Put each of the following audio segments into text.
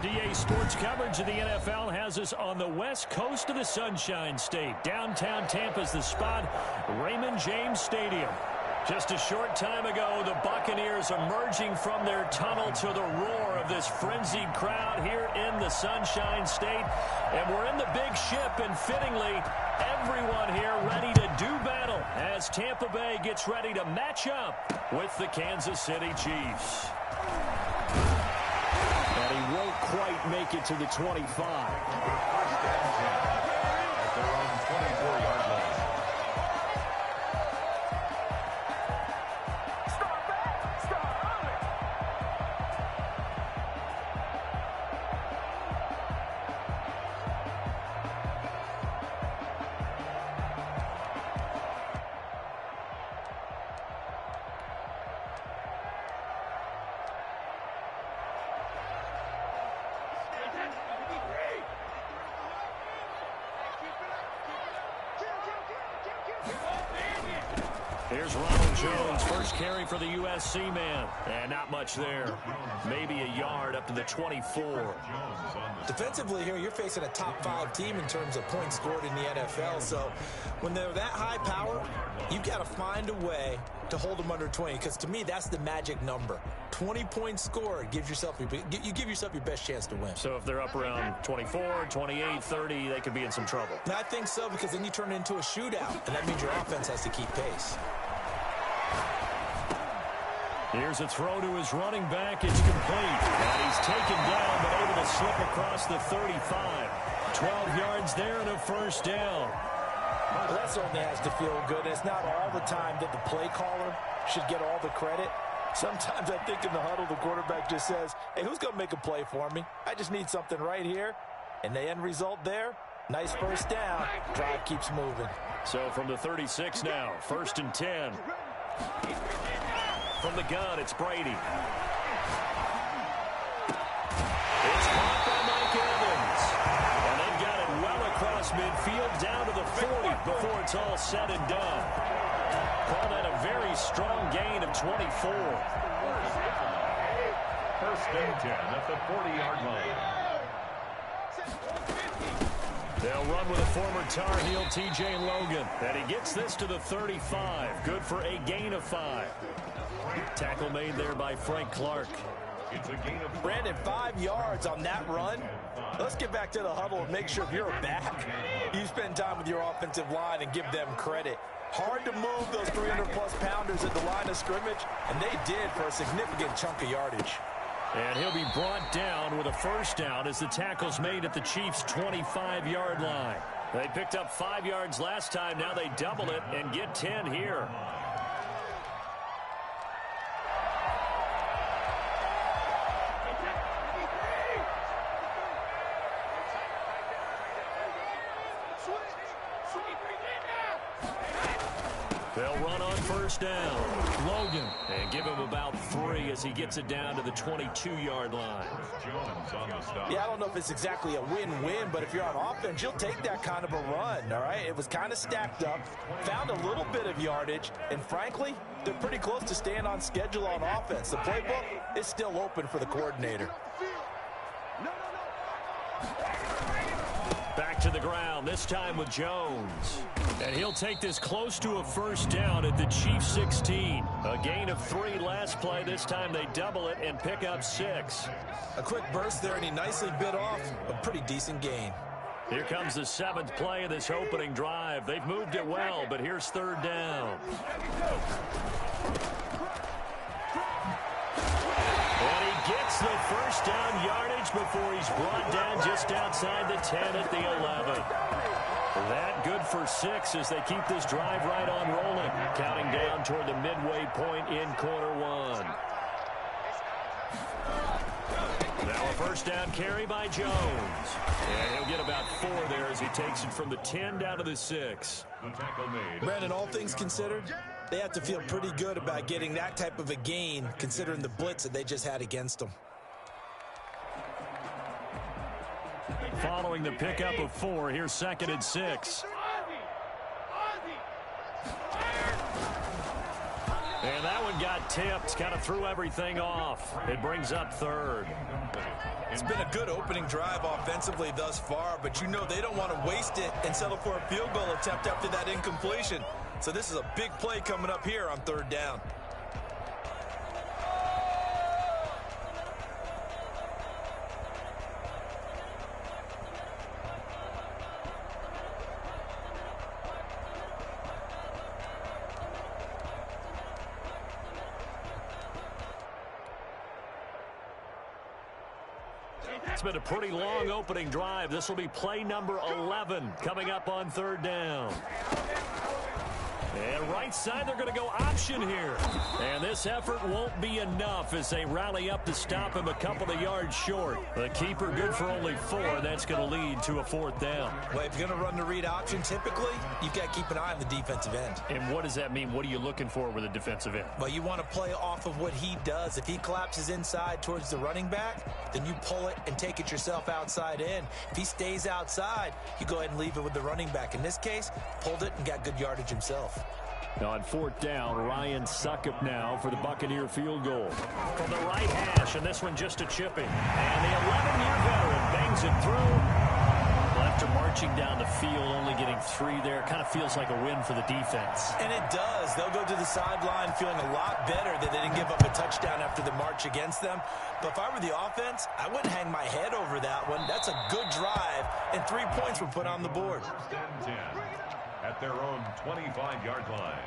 DA Sports coverage of the NFL has us on the west coast of the Sunshine State. Downtown Tampa's the spot, Raymond James Stadium. Just a short time ago, the Buccaneers emerging from their tunnel to the roar of this frenzied crowd here in the Sunshine State. And we're in the big ship, and fittingly, everyone here ready to do battle as Tampa Bay gets ready to match up with the Kansas City Chiefs. And he won't quite make it to the 25. First down 10 at their own 24-yard line. Here's Ronald Jones, first carry for the USC man. And not much there. Maybe a yard up to the 24. Defensively here, you're facing a top 5 team in terms of points scored in the NFL. So when they're that high power, you got to find a way to hold them under 20. Because to me, that's the magic number. 20 points scored gives yourself you give yourself your best chance to win. So if they're up around 24, 28, 30, they could be in some trouble. And I think so, because then you turn it into a shootout, and that means your offense has to keep pace. Here's a throw to his running back. It's complete. And he's taken down, but able to slip across the 35. 12 yards there and a first down. Well, that certainly has to feel good. It's not all the time that the play caller should get all the credit. Sometimes I think in the huddle, the quarterback just says, hey, who's going to make a play for me? I just need something right here. And the end result there, nice first down. Drive keeps moving. So from the 36 now, 1st and 10. From the gun, it's Brady. It's caught by Mike Evans. And they've got it well across midfield, down to the 40 before it's all said and done. Call that a very strong gain of 24. First and 10 at the 40-yard line. They'll run with a former Tar Heel, T.J. Logan. And he gets this to the 35. Good for a gain of 5. Tackle made there by Frank Clark. It's a gain of Brandon, 5 yards on that run. Let's get back to the huddle and make sure if you're a back, you spend time with your offensive line and give them credit. Hard to move those 300-plus pounders at the line of scrimmage, and they did for a significant chunk of yardage. And he'll be brought down with a first down as the tackle's made at the Chiefs' 25-yard line. They picked up 5 yards last time. Now they double it and get 10 here. They'll run on first down. Logan, and give him about 3 as he gets it down to the 22-yard line. Jones on the stop. Yeah, I don't know if it's exactly a win-win, but if you're on offense, you'll take that kind of a run, all right? It was kind of stacked up, found a little bit of yardage, and frankly, they're pretty close to staying on schedule on offense. The playbook is still open for the coordinator. Back to the ground, this time with Jones. And he'll take this close to a first down at the Chiefs' 16. A gain of 3 last play. This time they double it and pick up 6. A quick burst there, and he nicely bit off a pretty decent gain. Here comes the 7th play of this opening drive. They've moved it well, but here's 3rd down. And he gets the first down yardage before he's brought down just outside the 10 at the 11. That good for 6 as they keep this drive right on rolling. Counting down toward the midway point in quarter 1. Now a first down carry by Jones. And he'll get about 4 there as he takes it from the 10 down to the 6. The tackle made. Brandon, all things considered, they have to feel pretty good about getting that type of a gain considering the blitz that they just had against them. Following the pickup of 4, here's 2nd and 6. And that one got tipped, kind of threw everything off. It brings up third. It's been a good opening drive offensively thus far, but you know they don't want to waste it and settle for a field goal attempt after that incompletion. So this is a big play coming up here on third down. It's been a pretty long opening drive. This will be play number 11 coming up on third down. And right side, they're going to go option here. And this effort won't be enough as they rally up to stop him a couple of yards short. The keeper good for only 4, and that's going to lead to a fourth down. Well, if you're going to run the read option, typically, you've got to keep an eye on the defensive end. And what does that mean? What are you looking for with a defensive end? Well, you want to play off of what he does. If he collapses inside towards the running back, then you pull it and take it yourself outside in. If he stays outside, you go ahead and leave it with the running back. In this case, pulled it and got good yardage himself. Now on fourth down, Ryan Suckup now for the Buccaneer field goal. From the right hash, and this one just a chipping. And the 11-year veteran bangs it through. Well, after marching down the field, only getting 3 there, kind of feels like a win for the defense. And it does. They'll go to the sideline feeling a lot better that they didn't give up a touchdown after the march against them. But if I were the offense, I wouldn't hang my head over that one. That's a good drive, and 3 points were put on the board. At their own 25-yard line.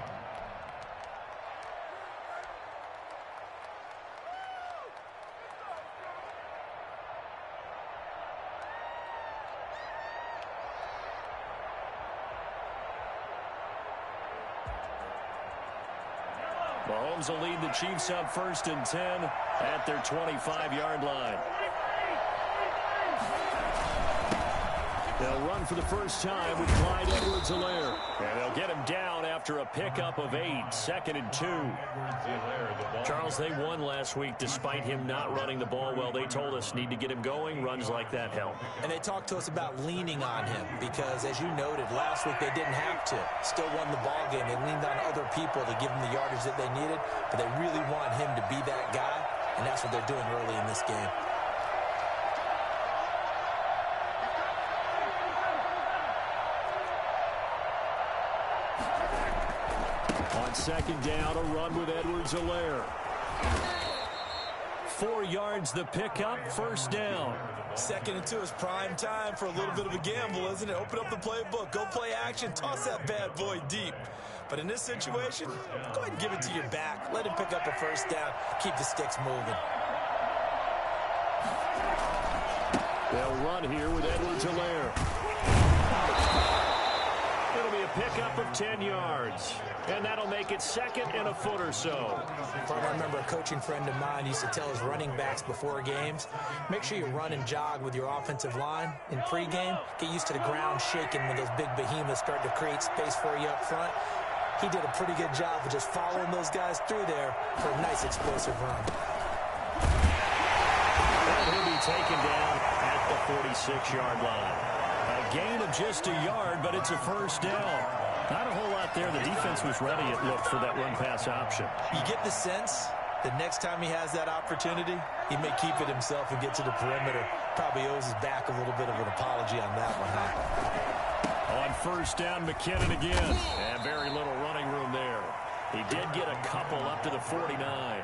Mahomes will lead the Chiefs up 1st and 10 at their 25-yard line. They'll run for the first time with Clyde Edwards-Helaire. And they'll get him down after a pickup of 8, 2nd and 2. Charles, they won last week despite him not running the ball well. They told us need to get him going. Runs like that help. And they talked to us about leaning on him because, as you noted, last week they didn't have to. Still won the ball game. They leaned on other people to give them the yardage that they needed, but they really want him to be that guy, and that's what they're doing early in this game. On 2nd down, a run with Edwards-Helaire. 4 yards the pickup, 1st down. 2nd and 2 is prime time for a little bit of a gamble, isn't it? Open up the playbook, go play action, toss that bad boy deep. But in this situation, go ahead and give it to your back. Let him pick up a 1st down, keep the sticks moving. They'll run here with Edwards-Helaire. It'll be a pickup of 10 yards. And that'll make it 2nd and a foot or so. I remember a coaching friend of mine used to tell his running backs before games, make sure you run and jog with your offensive line in pregame. Get used to the ground shaking when those big behemoths start to create space for you up front. He did a pretty good job of just following those guys through there for a nice explosive run. And he'll be taken down at the 46-yard line. A gain of just a yard, but it's a 1st down. Not a whole lot there. The defense was ready, it looked, for that run-pass option. You get the sense that next time he has that opportunity, he may keep it himself and get to the perimeter. Probably owes his back a little bit of an apology on that one, huh? On 1st down, McKinnon again. And very little running room there. He did get a couple up to the 49.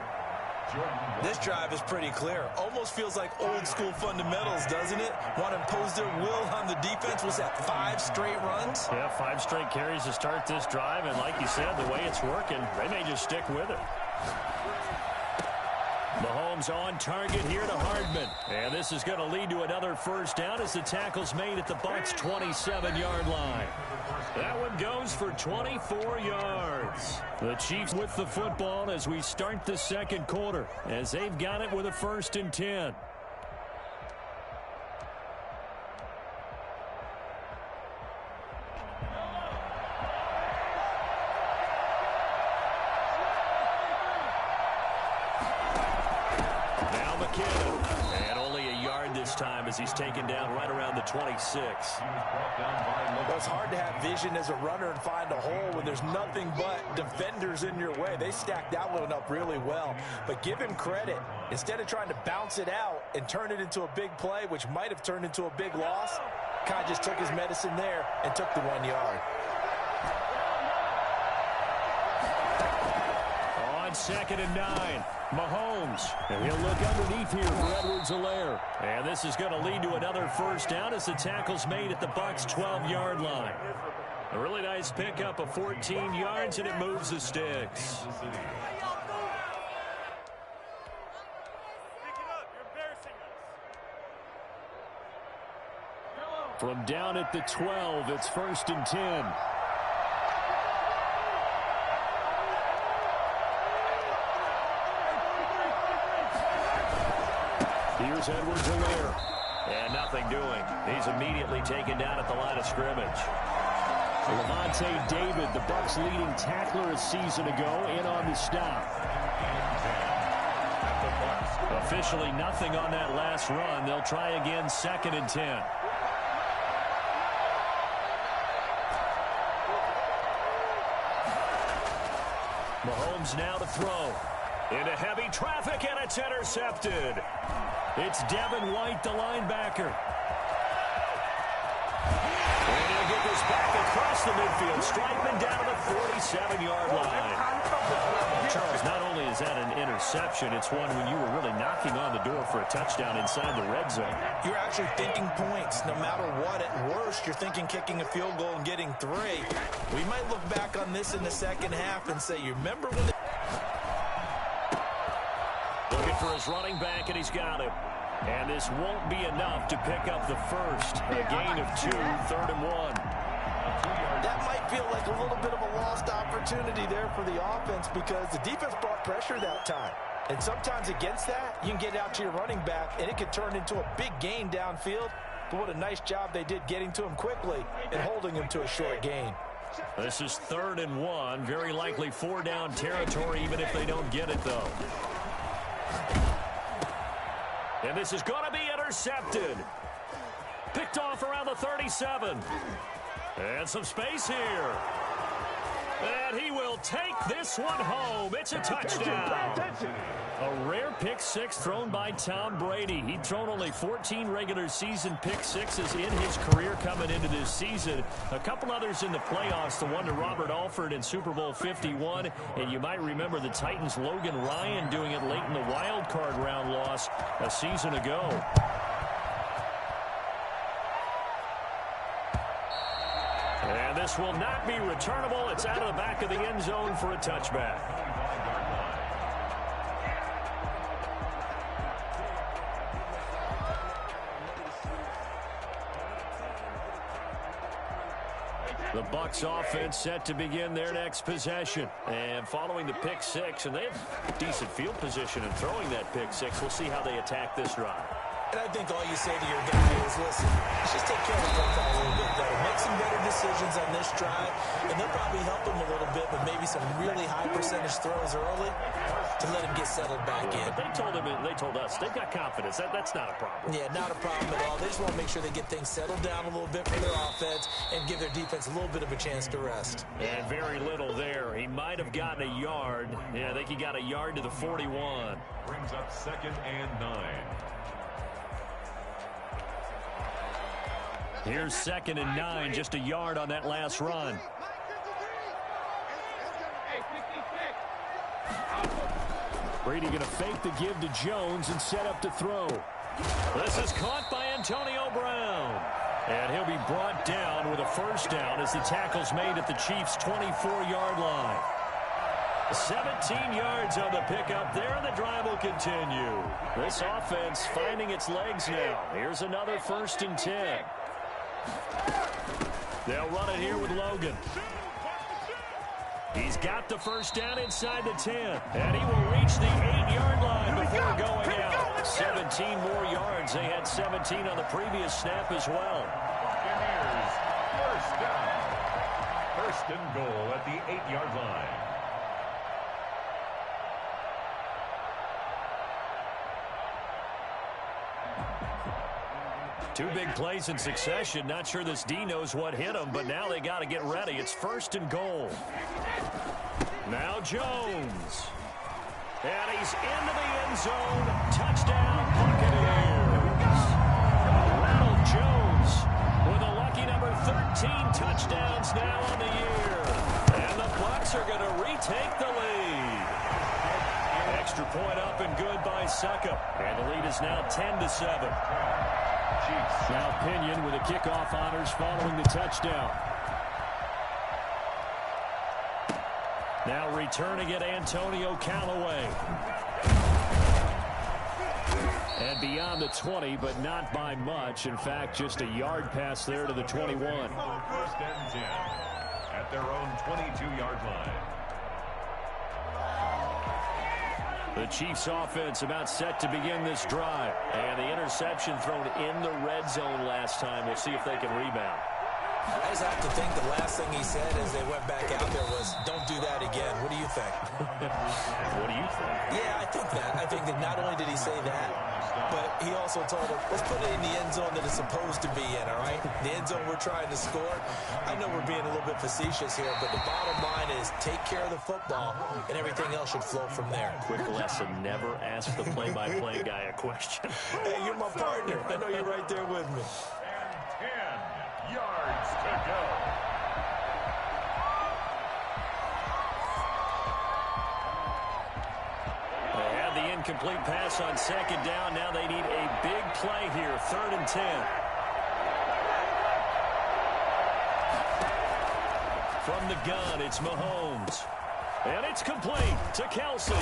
This drive is pretty clear. Almost feels like old-school fundamentals, doesn't it? Want to impose their will on the defense. Was that 5 straight runs? Yeah, 5 straight carries to start this drive. And like you said, the way it's working, they may just stick with it. Mahomes on target here to Hardman. And this is going to lead to another 1st down as the tackle's made at the Bucs' 27-yard line. That one goes for 24 yards. The Chiefs with the football as we start the 2nd quarter, as they've got it with a 1st and 10. time as he's taken down right around the 26. Well, it's hard to have vision as a runner and find a hole when there's nothing but defenders in your way. They stacked that one up really well. But give him credit. Instead of trying to bounce it out and turn it into a big play, which might have turned into a big loss, kind of just took his medicine there and took the 1 yard. On 2nd and 9, Mahomes. And he'll look underneath here for Edwards-Helaire. And this is going to lead to another first down as the tackle's made at the Bucs' 12-yard line. A really nice pickup of 14 yards, and it moves the sticks. From down at the 12, it's 1st and 10. Here's Edwards-Helaire. And nothing doing. He's immediately taken down at the line of scrimmage. Levante David, the Bucs' leading tackler a season ago, in on the stop. Officially nothing on that last run. They'll try again 2nd and 10. Mahomes now to throw. Into heavy traffic, and it's intercepted. It's Devin White, the linebacker. And he'll get this back across the midfield, striping down to the 47-yard line. Charles, not only is that an interception, it's one when you were really knocking on the door for a touchdown inside the red zone. You're actually thinking points. No matter what, at worst, you're thinking kicking a field goal and getting 3. We might look back on this in the second half and say, you remember when... Looking for his running back, and he's got him. And this won't be enough to pick up the first. A gain of 2, 3rd and 1. That might feel like a little bit of a lost opportunity there for the offense because the defense brought pressure that time. And sometimes against that, you can get out to your running back, and it could turn into a big gain downfield. But what a nice job they did getting to him quickly and holding him to a short gain. This is 3rd and 1. Very likely 4-down territory, even if they don't get it, though. And this is going to be intercepted. Picked off around the 37. And some space here. And he will take this one home. It's a touchdown. A rare pick six thrown by Tom Brady. He'd thrown only 14 regular season pick sixes in his career coming into this season. A couple others in the playoffs, the one to Robert Alford in Super Bowl 51. And you might remember the Titans' Logan Ryan doing it late in the wild card round loss a season ago. And this will not be returnable. It's out of the back of the end zone for a touchback. The Bucs offense set to begin their next possession. And following the pick six, and they have decent field position in throwing that pick six. We'll see how they attack this drive. And I think all you say to your guy is, listen, let's just take care of the football a little bit better. Make some better decisions on this drive, and they'll probably help him a little bit, but maybe some really high percentage throws early to let him get settled back in. But they told us they've got confidence. That's not a problem. Yeah, not a problem at all. They just want to make sure they get things settled down a little bit for their offense and give their defense a little bit of a chance to rest. And very little there. He might have gotten a yard. Yeah, I think he got a yard to the 41. Brings up 2nd and 9. Here's 2nd and 9, just a yard on that last run. Brady going to fake the give to Jones and set up to throw. This is caught by Antonio Brown. And he'll be brought down with a first down as the tackle's made at the Chiefs' 24-yard line. 17 yards on the pickup there, and the drive will continue. This offense finding its legs now. Here's another 1st and 10. They'll run it here with Logan. He's got the first down inside the 10. And he will reach the 8-yard line before going out. 17 more yards. They had 17 on the previous snap as well. Buccaneers, first down. 1st and goal at the 8-yard line. Two big plays in succession. Not sure this D knows what hit him, but now they got to get ready. It's 1st and goal. Now Jones. And he's into the end zone. Touchdown, Buccaneers. Ronald Jones with a lucky number 13 touchdowns now on the year. And the Bucs are going to retake the lead. Extra point up and good by Suckup. And the lead is now 10-7. Now Pinion with a kickoff honors following the touchdown. Now returning it, Antonio Callaway. And beyond the 20, but not by much. In fact, just a yard pass there to the 21. 1st and 10 at their own 22-yard line. The Chiefs offense about set to begin this drive. And the interception thrown in the red zone last time. We'll see if they can rebound. I just have to think the last thing he said as they went back out there was, don't do that again. What do you think? What do you think? Yeah, I think that. I think that not only did he say that, but he also told him, let's put it in the end zone that it's supposed to be in, all right? The end zone we're trying to score. I know we're being a little bit facetious here, but the bottom line is take care of the football, and everything else should flow from there. Quick lesson, never ask the play-by-play guy a question. Hey, you're my partner. I know you're right there with me. And 10 yards to go. They had the incomplete pass on 2nd down. Now they need a big play here. 3rd and 10. From the gun, it's Mahomes. And it's complete to Kelsey.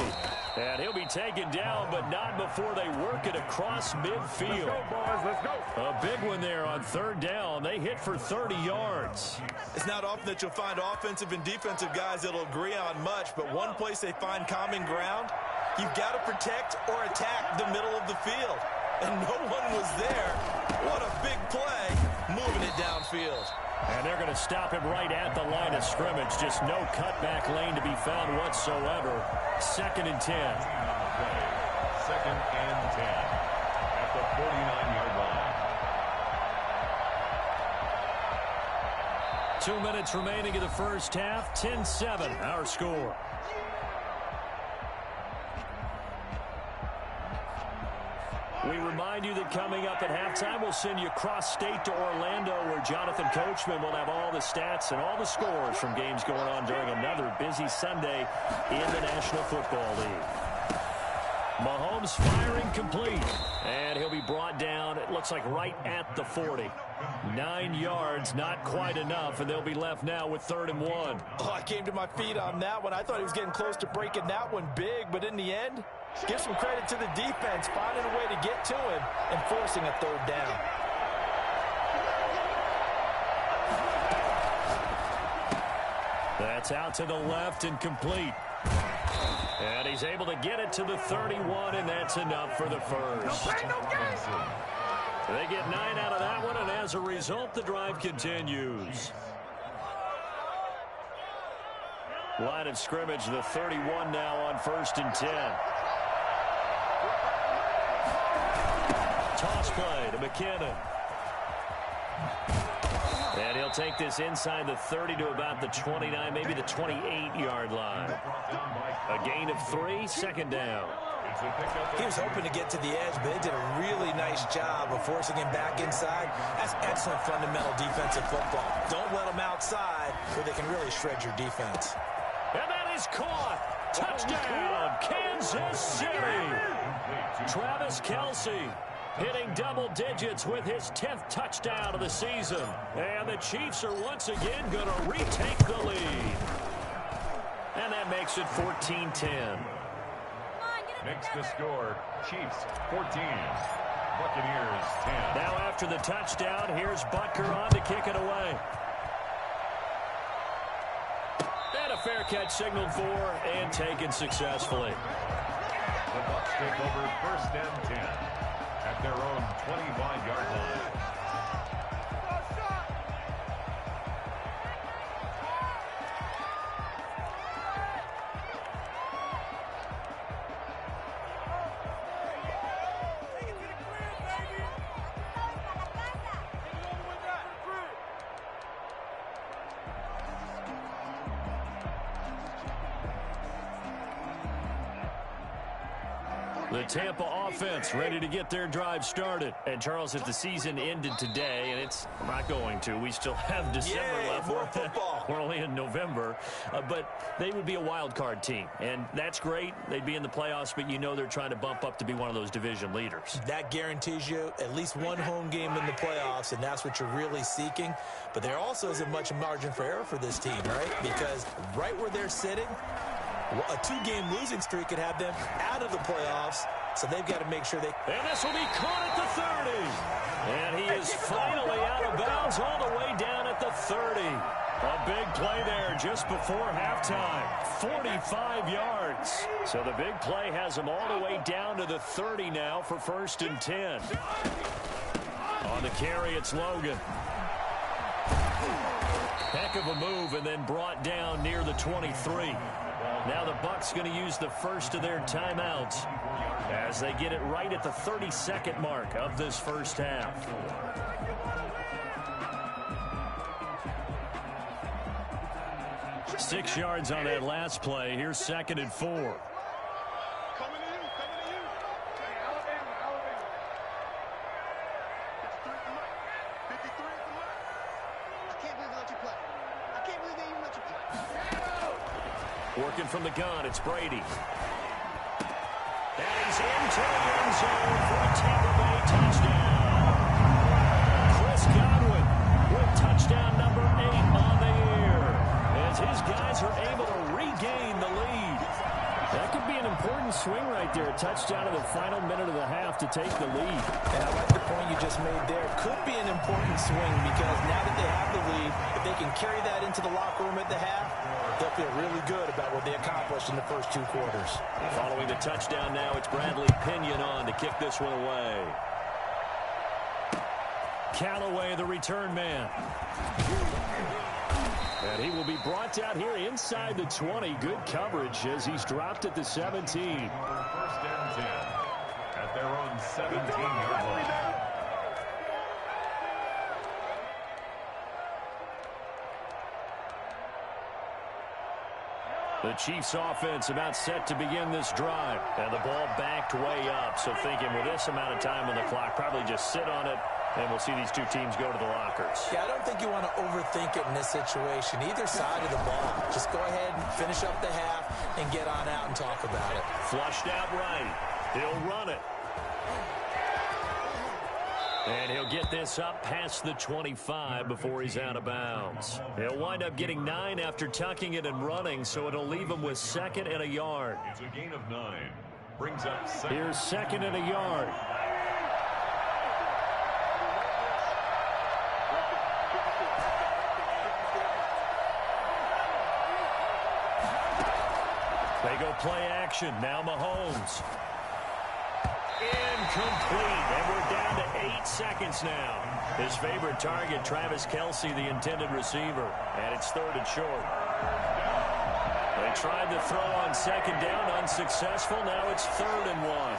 And he'll be taken down, but not before they work it across midfield. Let's go, boys. Let's go. A big one there on 3rd down. They hit for 30 yards. It's not often that you'll find offensive and defensive guys that'll agree on much, but one place they find common ground, you've got to protect or attack the middle of the field. And no one was there. What a big play, moving it downfield. And they're going to stop him right at the line of scrimmage. Just no cutback lane to be found whatsoever. 2nd and 10. 2nd and 10 at the 49-yard line. 2 minutes remaining in the first half. 10-7, our score. We remind you that coming up at halftime, we'll send you cross-state to Orlando, where Jonathan Coachman will have all the stats and all the scores from games going on during another busy Sunday in the National Football League. Mahomes firing complete, and he'll be brought down, it looks like right at the 40. 9 yards, not quite enough, and they'll be left now with 3rd and 1. Oh, I came to my feet on that one. I thought he was getting close to breaking that one big, but in the end, give some credit to the defense, finding a way to get to him and forcing a 3rd down. That's out to the left and complete. And he's able to get it to the 31, and that's enough for the first. They get 9 out of that one, and as a result, the drive continues. Line of scrimmage, the 31 now on 1st and 10. Toss play to McKinnon. And he'll take this inside the 30 to about the 29, maybe the 28-yard line. A gain of 3, 2nd down. He was hoping to get to the edge, but they did a really nice job of forcing him back inside. That's excellent fundamental defensive football. Don't let them outside where they can really shred your defense. And that is caught. Touchdown, Kansas City. Travis Kelce hitting double digits with his 10th touchdown of the season. And the Chiefs are once again going to retake the lead. And that makes it 14-10. Makes the score, Chiefs 14, Buccaneers 10. Now after the touchdown, here's Butker on to kick it away. And a fair catch signaled for and taken successfully. The Bucs take over 1st and 10 at their own 25-yard line. The Tampa offense ready to get their drive started. And, Charles, if the season ended today, and it's not going to, we still have December left. More football. We're only in November. But they would be a wild card team. And that's great. They'd be in the playoffs, but you know they're trying to bump up to be one of those division leaders. That guarantees you at least one home game in the playoffs, and that's what you're really seeking. But there also isn't much margin for error for this team, right? Because right where they're sitting, a two-game losing streak could have them out of the playoffs, so they've got to make sure they... And this will be caught at the 30. And he is finally out of bounds all the way down at the 30. A big play there just before halftime. 45 yards. So the big play has him all the way down to the 30 now for 1st and 10. On the carry, it's Logan. Heck of a move, and then brought down near the 23. Now the Bucs going to use the first of their timeouts as they get it right at the 32nd mark of this first half. Six yards on that last play. Here's 2nd and 4. Working from the gun, it's Brady. And he's into the end zone for a Tampa Bay touchdown. Chris Godwin with touchdown number 8 on the year, as his guys are able to regain the lead. That could be an important swing right there. A touchdown in the final minute of the half to take the lead. And I like the point you just made there. Could be an important swing because now that they have the lead, if they can carry that into the locker room at the half, they'll feel really good about what they accomplished in the first 2 quarters. Following the touchdown now, it's Bradley Pinion on to kick this one away. Callaway, the return man. And he will be brought out here inside the 20. Good coverage as he's dropped at the 17. 1st and 10 at their own 17-yard line. The Chiefs offense about set to begin this drive. And the ball backed way up. So thinking with this amount of time on the clock, probably just sit on it, and we'll see these two teams go to the lockers. Yeah, I don't think you want to overthink it in this situation. Either side of the ball. Just go ahead and finish up the half and get on out and talk about it. Flushed out right. He'll run it. And he'll get this up past the 25 before he's out of bounds. He'll wind up getting 9 after tucking it and running, so it'll leave him with 2nd and a yard. It's a gain of 9. Brings up 2nd. Here's 2nd and a yard. They go play action. Now Mahomes. Incomplete. And we're down to 8 seconds now. His favorite target, Travis Kelce, the intended receiver. And it's 3rd and short. They tried to throw on 2nd down, unsuccessful. Now it's 3rd and 1.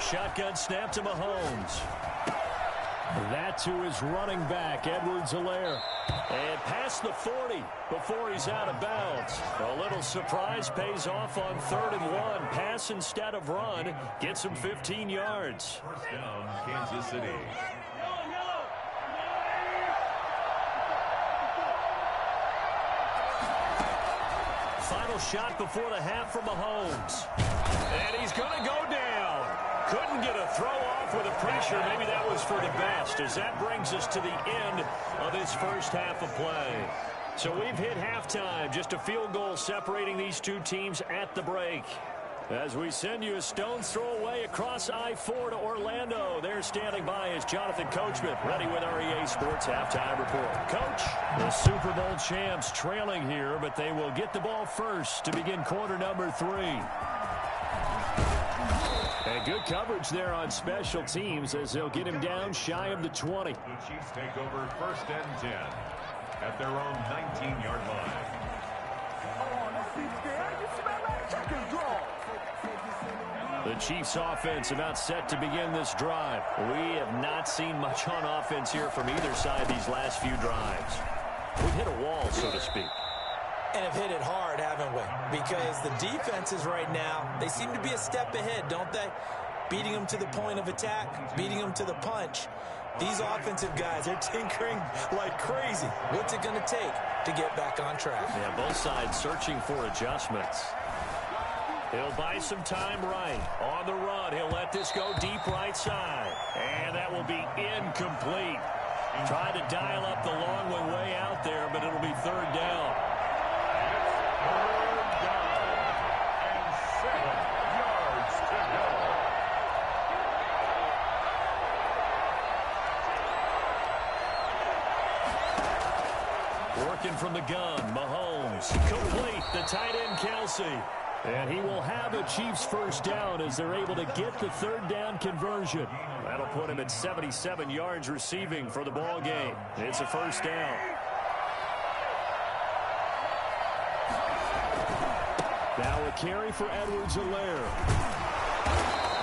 Shotgun snap to Mahomes. That to his running back, Edwards-Helaire. And past the 40 before he's out of bounds. A little surprise pays off on 3rd and 1. Pass instead of run. Gets him 15 yards. 1st down, Kansas City. Final shot before the half from Mahomes. And he's going to go down. Couldn't get a throw off with the pressure. Maybe that was for the best, as that brings us to the end of this first half of play. So we've hit halftime. Just a field goal separating these two teams at the break. As we send you a stone's throw away across I-4 to Orlando. There standing by is Jonathan Coachman, ready with our EA Sports Halftime Report. Coach, the Super Bowl champs trailing here, but they will get the ball first to begin quarter number 3. And good coverage there on special teams as they'll get him down shy of the 20. The Chiefs take over 1st and 10 at their own 19-yard line. The Chiefs offense about set to begin this drive. We have not seen much on offense here from either side these last few drives. We've hit a wall, so to speak. And have hit it hard, haven't we? Because the defenses right now, they seem to be a step ahead, don't they? Beating them to the point of attack, beating them to the punch. These offensive guys are tinkering like crazy. What's it going to take to get back on track? Yeah, both sides searching for adjustments. He'll buy some time right. On the run, he'll let this go deep right side. And that will be incomplete. Tried to dial up the long one way out there, but it'll be third down. Third down and 7 yards to go. Working from the gun, Mahomes. Complete, the tight end, Kelsey. And he will have a Chiefs first down as they're able to get the third down conversion. That'll put him at 77 yards receiving for the ball game. It's a first down. Now a carry for Edwards-Helaire.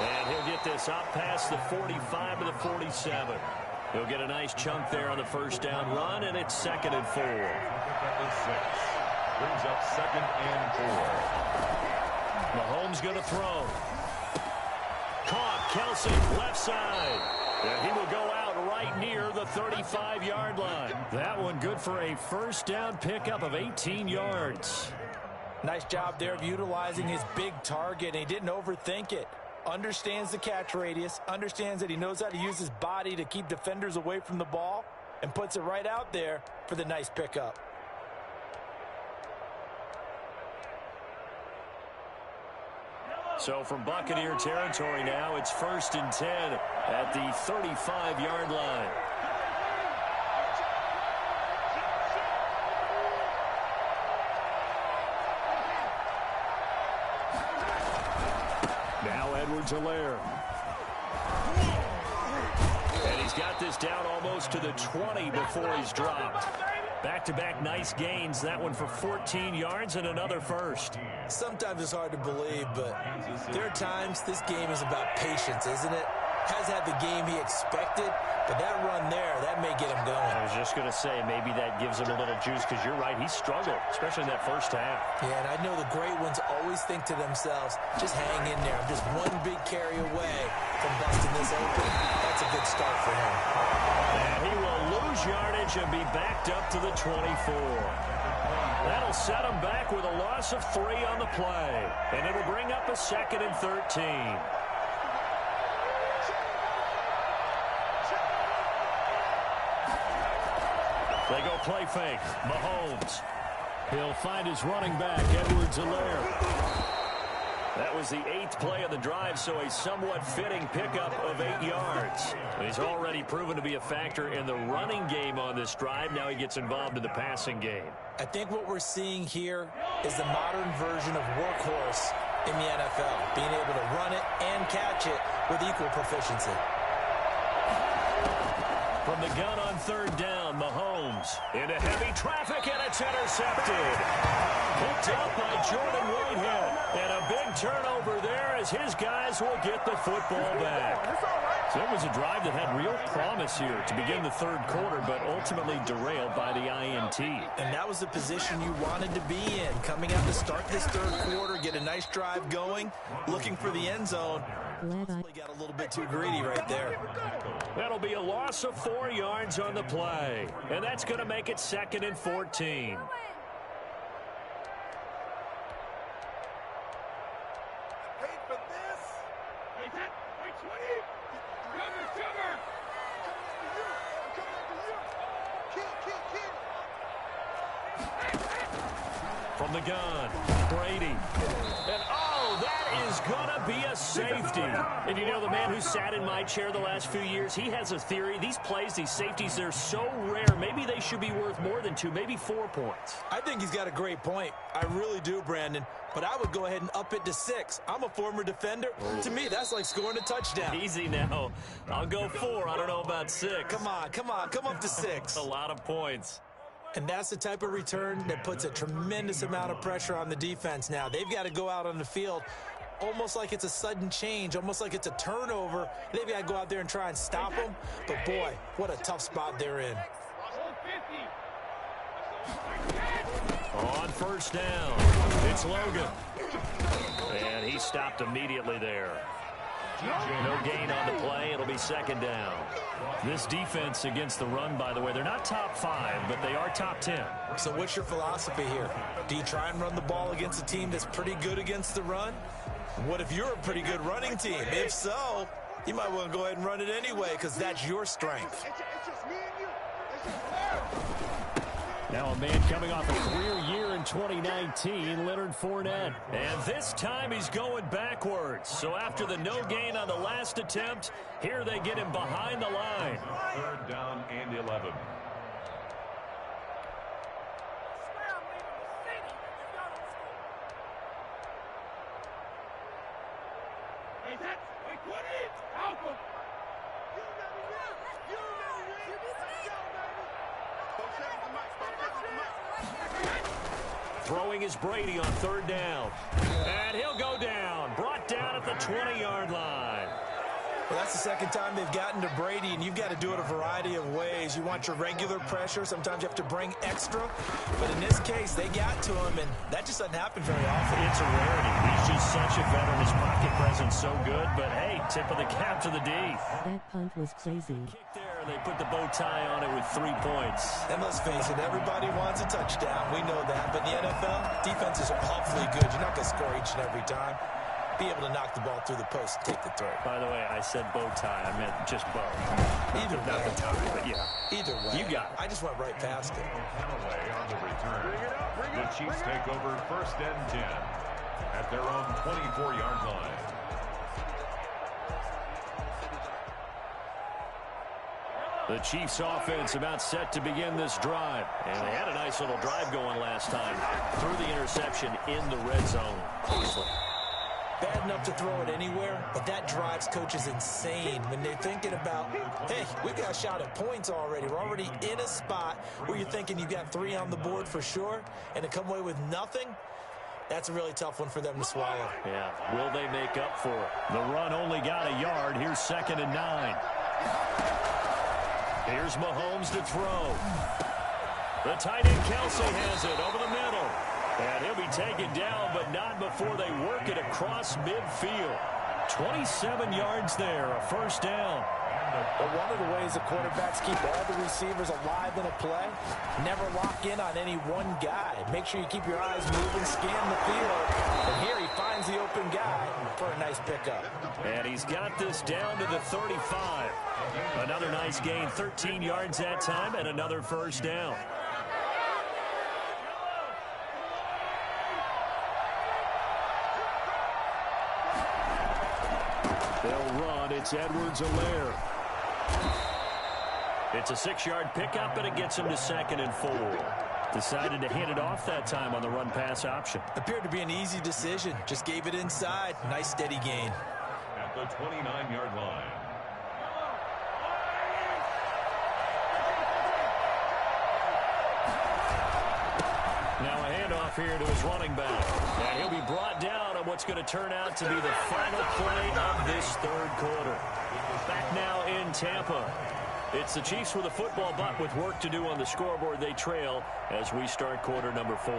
And he'll get this up past the 45 to the 47. He'll get a nice chunk there on the first down run, and it's 2nd and 4. Brings up 2nd and 4. Mahomes going to throw. Caught, Kelsey, left side. And he will go out right near the 35-yard line. That one good for a first down pickup of 18 yards. Nice job there of utilizing his big target. He didn't overthink it. Understands the catch radius, understands that he knows how to use his body to keep defenders away from the ball, and puts it right out there for the nice pickup. So from Buccaneer territory now, it's 1st and 10 at the 35-yard line. Now Edwards-Helaire. And he's got this down almost to the 20 before he's dropped. Back-to-back nice gains. That one for 14 yards and another first. Sometimes it's hard to believe, but there are times this game is about patience, isn't it? Has had the game he expected, but that run there, that may get him going. I was just going to say, maybe that gives him a little juice, because you're right, he struggled, especially in that first half. Yeah, and I know the great ones always think to themselves, just hang in there. I'm just one big carry away from busting this open. That's a good start for him. And he will lose yardage and be backed up to the 24. That'll set him back with a loss of 3 on the play. And it'll bring up a 2nd and 13. They go play fake. Mahomes. He'll find his running back, Edwards-Helaire. That was the 8th play of the drive, so a somewhat fitting pickup of 8 yards. He's already proven to be a factor in the running game on this drive. Now he gets involved in the passing game. I think what we're seeing here is the modern version of workhorse in the NFL, being able to run it and catch it with equal proficiency. From the gun on 3rd down, Mahomes into heavy traffic, and it's intercepted. Picked up by Jordan Whitehead. And a big turnover there as his guys will get the football back. So it was a drive that had real promise here to begin the 3rd quarter, but ultimately derailed by the INT. And that was the position you wanted to be in. Coming out to start this 3rd quarter, get a nice drive going, looking for the end zone. Possibly got a little bit too greedy right there. That'll be a loss of 4 yards on the play. And that's going to make it 2nd and 14. From the gun, Brady. And oh, that is going to be a safety. And you know, the man who sat in my chair the last few years, he has a theory. These plays, these safeties, they're so rare. Maybe they should be worth more than 2, maybe 4 points. I think he's got a great point. I really do, Brandon. But I would go ahead and up it to 6. I'm a former defender. To me, that's like scoring a touchdown. Easy now. I'll go 4. I don't know about 6. Come on. Come up to 6. A lot of points. And that's the type of return that puts a tremendous amount of pressure on the defense now. They've got to go out on the field almost like it's a sudden change, almost like it's a turnover. Maybe I go out there and try and stop them, but boy, what a tough spot they're in. On first down, it's Logan. And he stopped immediately there. No gain on the play. It'll be second down. This defense against the run, by the way, they're not top 5, but they are top 10. So what's your philosophy here? Do you try and run the ball against a team that's pretty good against the run? What if you're a pretty good running team? If so, you might want to go ahead and run it anyway because that's your strength. Now a man coming off a career year in 2019, Leonard Fournette. And this time he's going backwards. So after the no gain on the last attempt, here they get him behind the line. Third down and 11. Throwing is Brady on third down. And he'll go down. Brought down at the 20-yard line. Well, that's the second time they've gotten to Brady, and you've got to do it a variety of ways. You want your regular pressure. Sometimes you have to bring extra. But in this case, they got to him, and that just doesn't happen very often. It's a rarity. He's just such a veteran. His pocket presence so good. But, hey, tip of the cap to the D. That punt was crazy. Kick there, and they put the bow tie on it with 3 points. And let's face it, everybody wants a touchdown. We know that. But in the NFL, defenses are awfully good. You're not going to score each and every time. Be able to knock the ball through the post and take the throw. By the way, I said bow tie. I meant just bow. Either Not way. the tie, but yeah. Either way. You got it. I just went right past it. Away on the return. The Chiefs take over first and 10 at their own 24-yard line. The Chiefs offense about set to begin this drive. And they had a nice little drive going last time. Threw the interception in the red zone. Costly. Bad enough to throw it anywhere, but that drives coaches insane when they're thinking about, hey, we've got a shot at points already. We're already in a spot where you're thinking you've got 3 on the board for sure, and to come away with nothing, that's a really tough one for them to swallow. Yeah, will they make up for it? The run only got a yard. Here's 2nd and 9. Here's Mahomes to throw. The tight end Kelsey has it over the middle. And he'll be taken down, but not before they work it across midfield. 27 yards there, a first down. But one of the ways the quarterbacks keep all the receivers alive in a play, never lock in on any one guy. Make sure you keep your eyes moving, scan the field. And here he finds the open guy for a nice pickup. And he's got this down to the 35. Another nice gain, 13 yards that time, and another first down. They'll run. It's Edwards-Helaire. It's a 6-yard pickup, and it gets him to 2nd and 4. Decided to hand it off that time on the run-pass option. Appeared to be an easy decision. Just gave it inside. Nice, steady gain. At the 29-yard line. Now a handoff here to his running back. And he'll be brought down on what's going to turn out to be the final play of this third quarter. Back now in Tampa. It's the Chiefs with a football, but with work to do on the scoreboard, they trail as we start quarter number 4.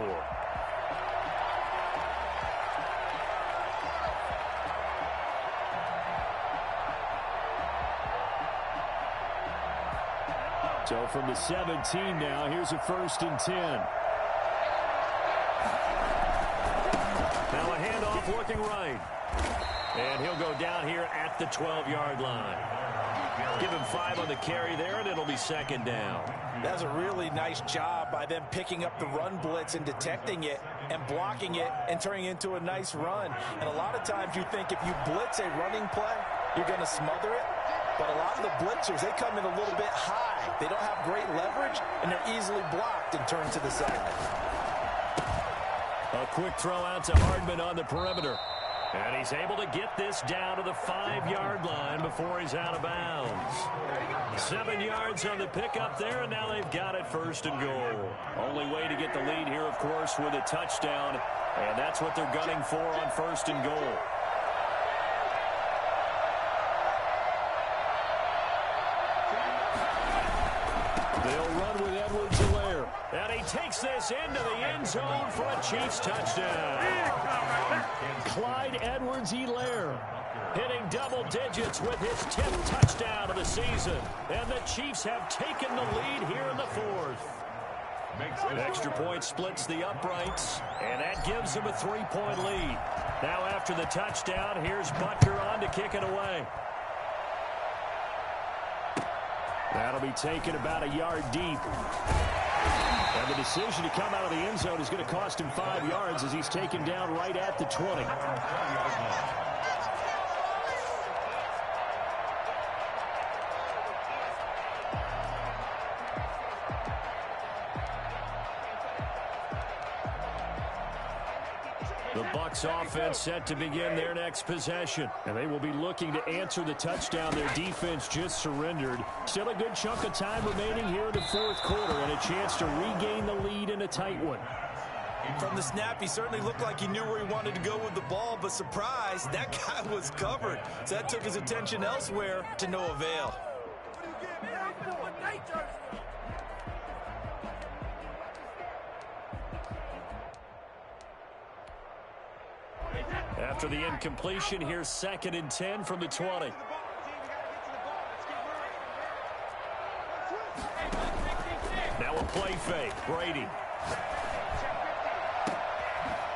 So from the 17 now, here's a 1st and 10. Now a handoff looking right. And he'll go down here at the 12-yard line. Give him 5 on the carry there, and it'll be 2nd down. That's a really nice job by them picking up the run blitz and detecting it and blocking it and turning it into a nice run. And a lot of times you think if you blitz a running play, you're going to smother it. But a lot of the blitzers, they come in a little bit high. They don't have great leverage, and they're easily blocked and turned to the side. A quick throw out to Hardman on the perimeter. And he's able to get this down to the 5-yard line before he's out of bounds. 7 yards on the pickup there, and now they've got it 1st and goal. Only way to get the lead here, of course, with a touchdown. And that's what they're gunning for on 1st and goal. They'll run with Edwards-Helaire. And he takes this into the end zone for a Chiefs touchdown. Clyde Edwards-Helaire hitting double digits with his 10th touchdown of the season. And the Chiefs have taken the lead here in the fourth. An extra point splits the uprights, and that gives them a 3-point lead. Now after the touchdown, here's Butker on to kick it away. That'll be taken about a yard deep. And the decision to come out of the end zone is going to cost him 5 yards as he's taken down right at the 20. The Bucs offense set to begin their next possession. And they will be looking to answer the touchdown their defense just surrendered. Still a good chunk of time remaining here in the fourth quarter and a chance to regain the lead in a tight one. From the snap, he certainly looked like he knew where he wanted to go with the ball, but surprise, that guy was covered. So that took his attention elsewhere to no avail. After the incompletion, here's 2nd and 10 from the 20. Now a play fake. Brady.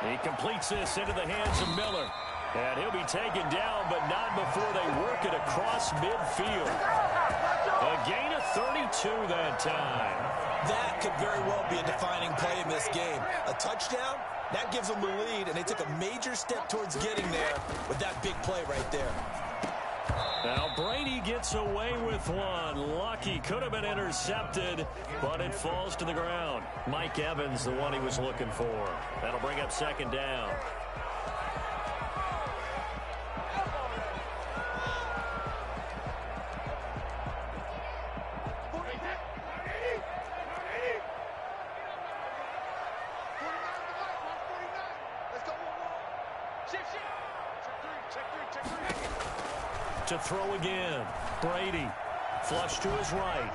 He completes this into the hands of Miller. And he'll be taken down, but not before they work it across midfield. A gain of 32 that time. That could very well be a defining play in this game. A touchdown, that gives them the lead, and they took a major step towards getting there with that big play right there. Now Brady gets away with one. Lucky, could have been intercepted, but it falls to the ground. Mike Evans, the one he was looking for. That'll bring up 2nd down. To throw again. Brady. Flush to his right.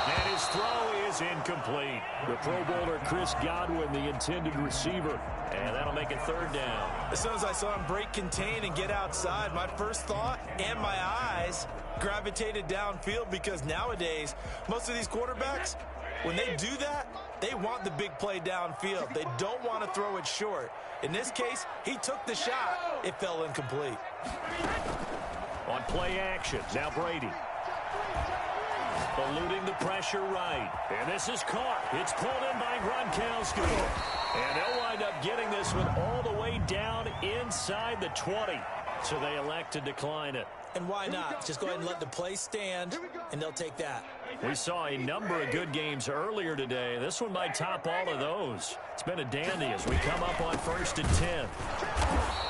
And his throw is incomplete. The Pro Bowler Chris Godwin, the intended receiver. And that'll make it 3rd down. As soon as I saw him break contain and get outside, my first thought and my eyes gravitated downfield, because nowadays, most of these quarterbacks, when they do that, they want the big play downfield. They don't want to throw it short. In this case, he took the shot. It fell incomplete. On play action, now Brady. Eluding the pressure right. And this is caught. It's pulled in by Gronkowski. And they'll wind up getting this one all the way down inside the 20. So they elect to decline it. And why not? Just go ahead and let the play stand, and they'll take that. We saw a number of good games earlier today. This one might top all of those. It's been a dandy as we come up on 1st and 10.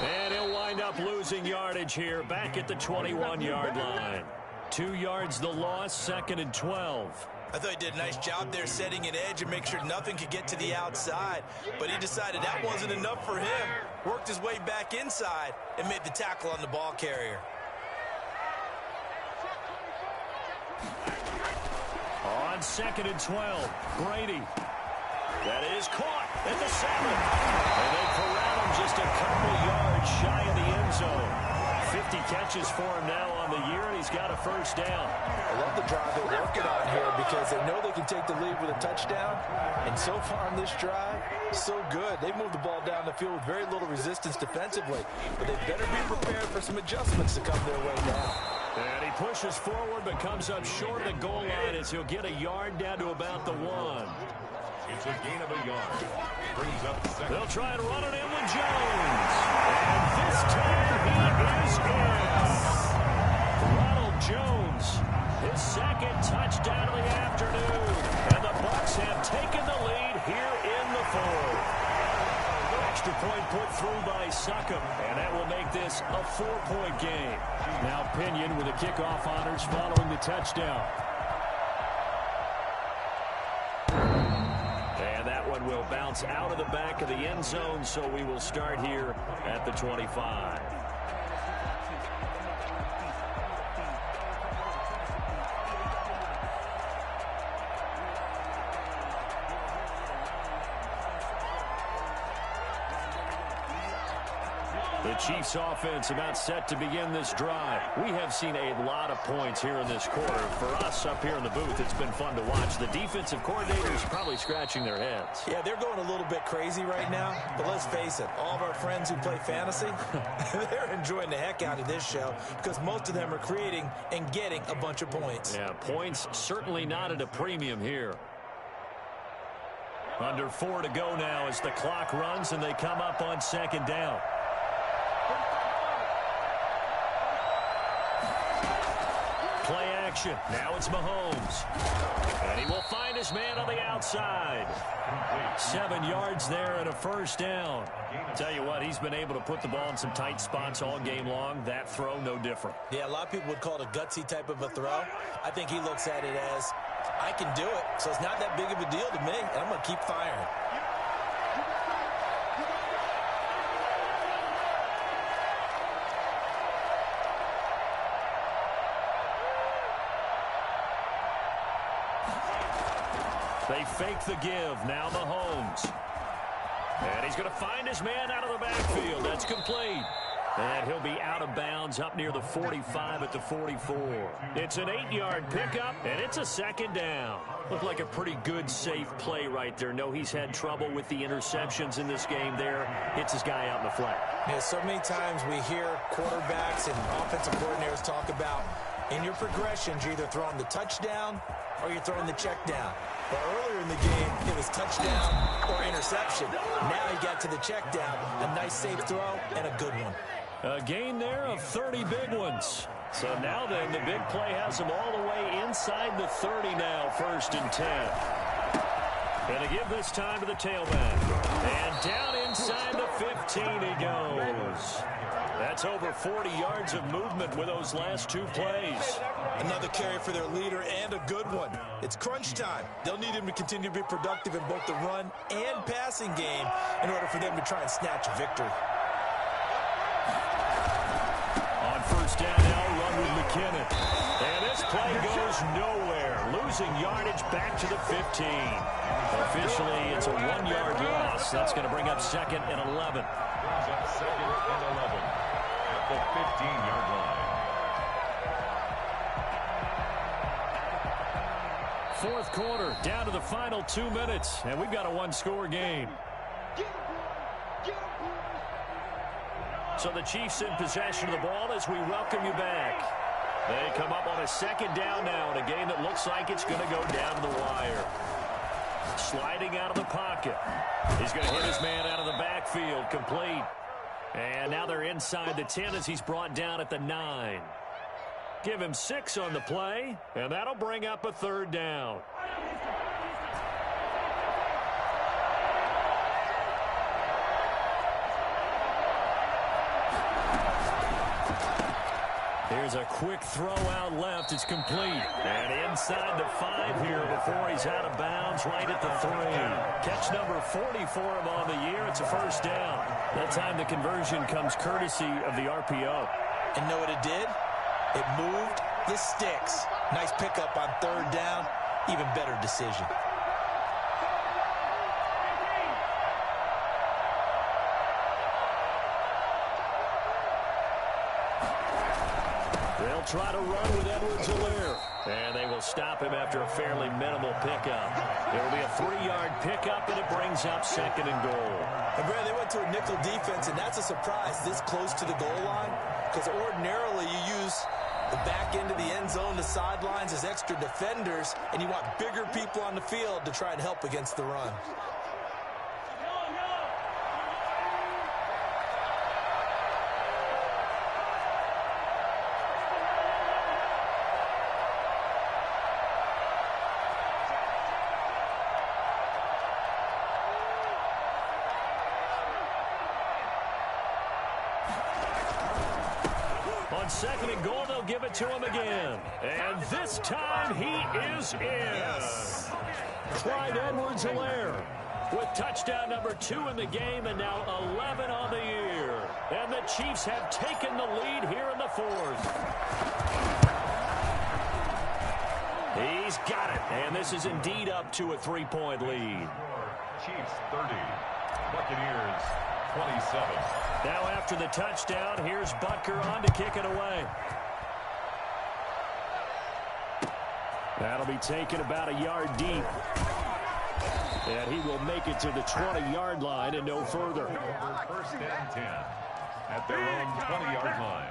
And he'll wind up losing yardage here back at the 21-yard line. 2 yards the loss, 2nd and 12. I thought he did a nice job there setting an edge and make sure nothing could get to the outside. But he decided that wasn't enough for him. Worked his way back inside and made the tackle on the ball carrier. On 2nd and 12, Brady. That is caught at the 7. And they corral him just a couple yards shy of the end zone. 50 catches for him now on the year, and he's got a 1st down. I love the drive they're working on here because they know they can take the lead with a touchdown. And so far on this drive, so good. They moved the ball down the field with very little resistance defensively. But they better be prepared for some adjustments to come their way now. And he pushes forward but comes up short of the goal line as he'll get a yard down to about the 1. It's a gain of a yard. Brings up 2nd. They'll try and run it in with Jones. And this time he is in. Ronald Jones, his 2nd touchdown of the afternoon. And the Bucs have taken the lead here in the 4th. Extra point put through by Succop, and that will make this a 4-point game. Now Pinion with the kickoff honors following the touchdown. And that one will bounce out of the back of the end zone, so we will start here at the 25. The Chiefs offense about set to begin this drive. We have seen a lot of points here in this quarter. For us up here in the booth, it's been fun to watch. The defensive coordinators probably scratching their heads. Yeah, they're going a little bit crazy right now. But let's face it, all of our friends who play fantasy, they're enjoying the heck out of this show because most of them are creating and getting a bunch of points. Yeah, points certainly not at a premium here. Under 4 to go now as the clock runs and they come up on second down. Play action. Now it's Mahomes. And he will find his man on the outside. 7 yards there and a first down. Tell you what, he's been able to put the ball in some tight spots all game long. That throw, no different. Yeah, a lot of people would call it a gutsy type of a throw. I think he looks at it as, I can do it, so it's not that big of a deal to me, and I'm going to keep firing. They fake the give. Now Mahomes. And he's going to find his man out of the backfield. That's complete. And he'll be out of bounds up near the 45 at the 44. It's an 8-yard pickup, and it's a second down. Looked like a pretty good, safe play right there. No, he's had trouble with the interceptions in this game there. Hits his guy out in the flat. Yeah, so many times we hear quarterbacks and offensive coordinators talk about in your progressions, you're either throwing the touchdown or you're throwing the check down. But earlier in the game, it was touchdown or interception. Now he got to the check down. A nice safe throw and a good one. A gain there of 30 big ones. So now then, the big play has him all the way inside the 30 now, 1st and 10. Going to give this time to the tailback. And down inside the 15 he goes. That's over 40 yards of movement with those last 2 plays. Another carry for their leader and a good one. It's crunch time. They'll need him to continue to be productive in both the run and passing game in order for them to try and snatch a victory. On 1st down now, run with McKinnon. And this play goes nowhere. Losing yardage back to the 15. Officially, it's a 1-yard loss. That's going to bring up 2nd and 11. Brings up 2nd and 11 at the 15-yard line. 4th quarter, down to the final 2 minutes, and we've got a 1-score game. So the Chiefs in possession of the ball as we welcome you back. They come up on a 2nd down now in a game that looks like it's going to go down to the wire. Sliding out of the pocket. He's going to hit his man out of the backfield, complete. And now they're inside the 10 as he's brought down at the 9. Give him 6 on the play, and that'll bring up a 3rd down. Here's a quick throw out left. It's complete. And inside the 5 here before he's out of bounds right at the 3. Catch number 40 for him on the year. It's a 1st down. That time the conversion comes courtesy of the RPO. And know what it did? It moved the sticks. Nice pickup on 3rd down. Even better decision. They'll try to run with Edwards-Helaire. And they will stop him after a fairly minimal pickup. It will be a 3-yard pickup, and it brings up 2nd and goal. And Brad, they went to a nickel defense, and that's a surprise this close to the goal line. Because ordinarily you use the back end of the end zone, the sidelines as extra defenders, and you want bigger people on the field to try and help against the run. On 2nd and goal, they'll give it to him again. And this time he is in. Yes. Clyde Edwards-Helaire with touchdown number 2 in the game and now 11 on the year. And the Chiefs have taken the lead here in the 4th. He's got it. And this is indeed up to a 3-point lead. Chiefs 30, Buccaneers 27. Now after the touchdown, here's Butker on to kick it away. That'll be taken about a yard deep. And he will make it to the 20-yard line and no further. First and 10 at their own 20-yard line.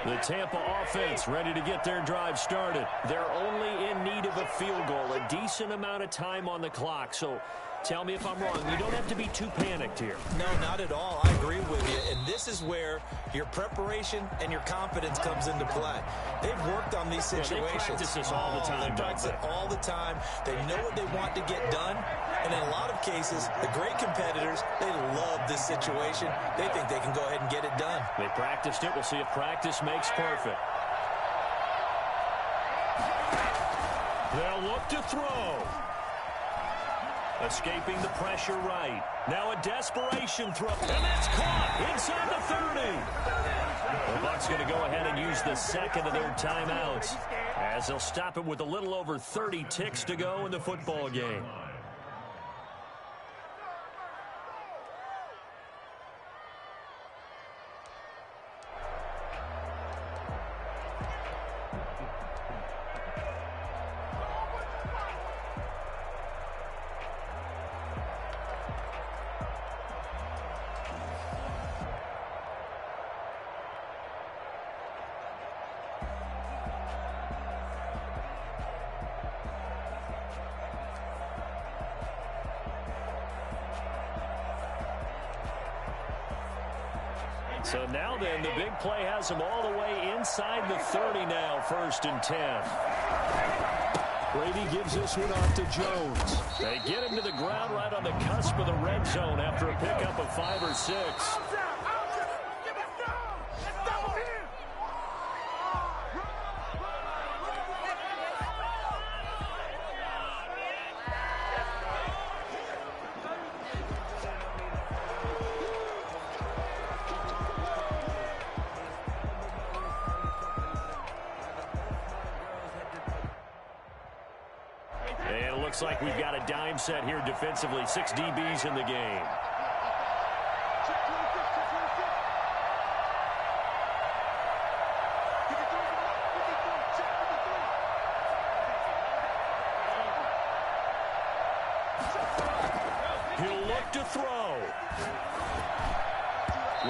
The Tampa offense ready to get their drive started. They're only in need of a field goal, a decent amount of time on the clock. So tell me if I'm wrong. You don't have to be too panicked here. No, not at all. I agree with you. And this is where your preparation and your confidence comes into play. They've worked on these situations. They practice this all the time. They practice it all the time. They know what they want to get done. And in a lot of cases, the great competitors, they love this situation. They think they can go ahead and get it done. They practiced it. We'll see if practice makes perfect. They'll look to throw. Escaping the pressure right. Now a desperation throw. And that's caught inside the 30. The Bucs going to go ahead and use the second of their timeouts as they'll stop it with a little over 30 ticks to go in the football game. So now then, the big play has them all the way inside the 30 now, 1st and 10. Brady gives this one off to Jones. They get him to the ground right on the cusp of the red zone after a pickup of 5 or 6. Looks like we've got a dime set here defensively. 6 DBs in the game. He'll look to throw.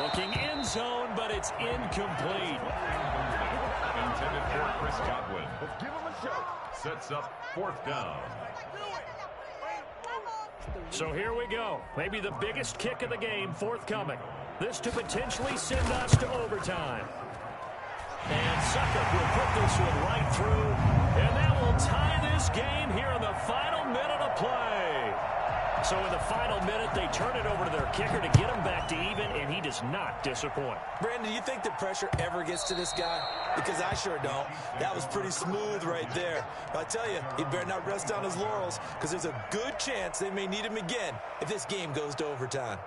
Looking end zone, but it's incomplete. Intended for Chris Godwin. Let's give him a show. Sets up 4th down. So here we go. Maybe the biggest kick of the game forthcoming. This to potentially send us to overtime. And Suckup will put this one right through. And that will tie this game here in the final minute of play. So in the final minute, they turn it over to their kicker to get him back to even, and he does not disappoint. Brandon, do you think the pressure ever gets to this guy? Because I sure don't. That was pretty smooth right there. But I tell you, he better not rest on his laurels, because there's a good chance they may need him again if this game goes to overtime.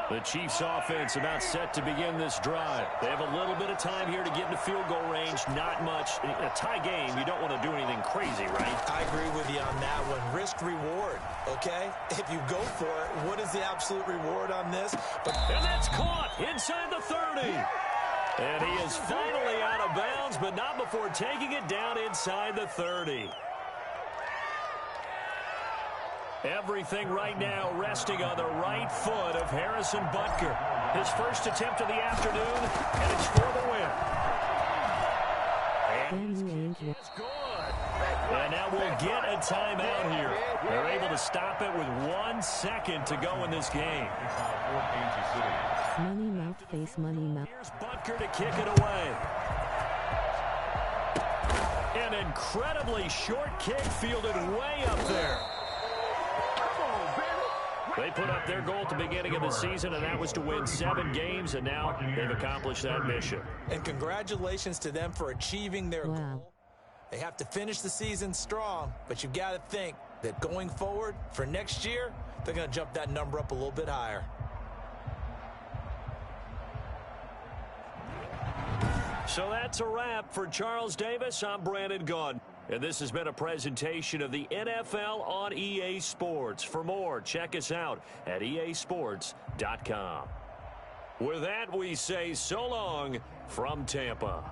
The Chiefs offense about set to begin this drive. They have a little bit of time here to get into field goal range. Not much. In a tie game, you don't want to do anything crazy, right? I agree with you on that one. Risk reward, okay? If you go for it, what is the absolute reward on this? And that's caught inside the 30. And he is finally out of bounds, but not before taking it down inside the 30. Everything right now resting on the right foot of Harrison Butker. His first attempt of the afternoon, and it's for the win. And it's good. And now we'll get a timeout here. They're able to stop it with 1 second to go in this game. Money mouth face, money mouth. Here's Butker to kick it away. An incredibly short kick fielded way up there. They put up their goal at the beginning of the season, and that was to win 7 games, and now they've accomplished that mission. And congratulations to them for achieving their goal. They have to finish the season strong, but you've got to think that going forward for next year, they're going to jump that number up a little bit higher. So that's a wrap for Charles Davis. I'm Brandon Gaudin. And this has been a presentation of the NFL on EA Sports. For more, check us out at easports.com. With that, we say so long from Tampa.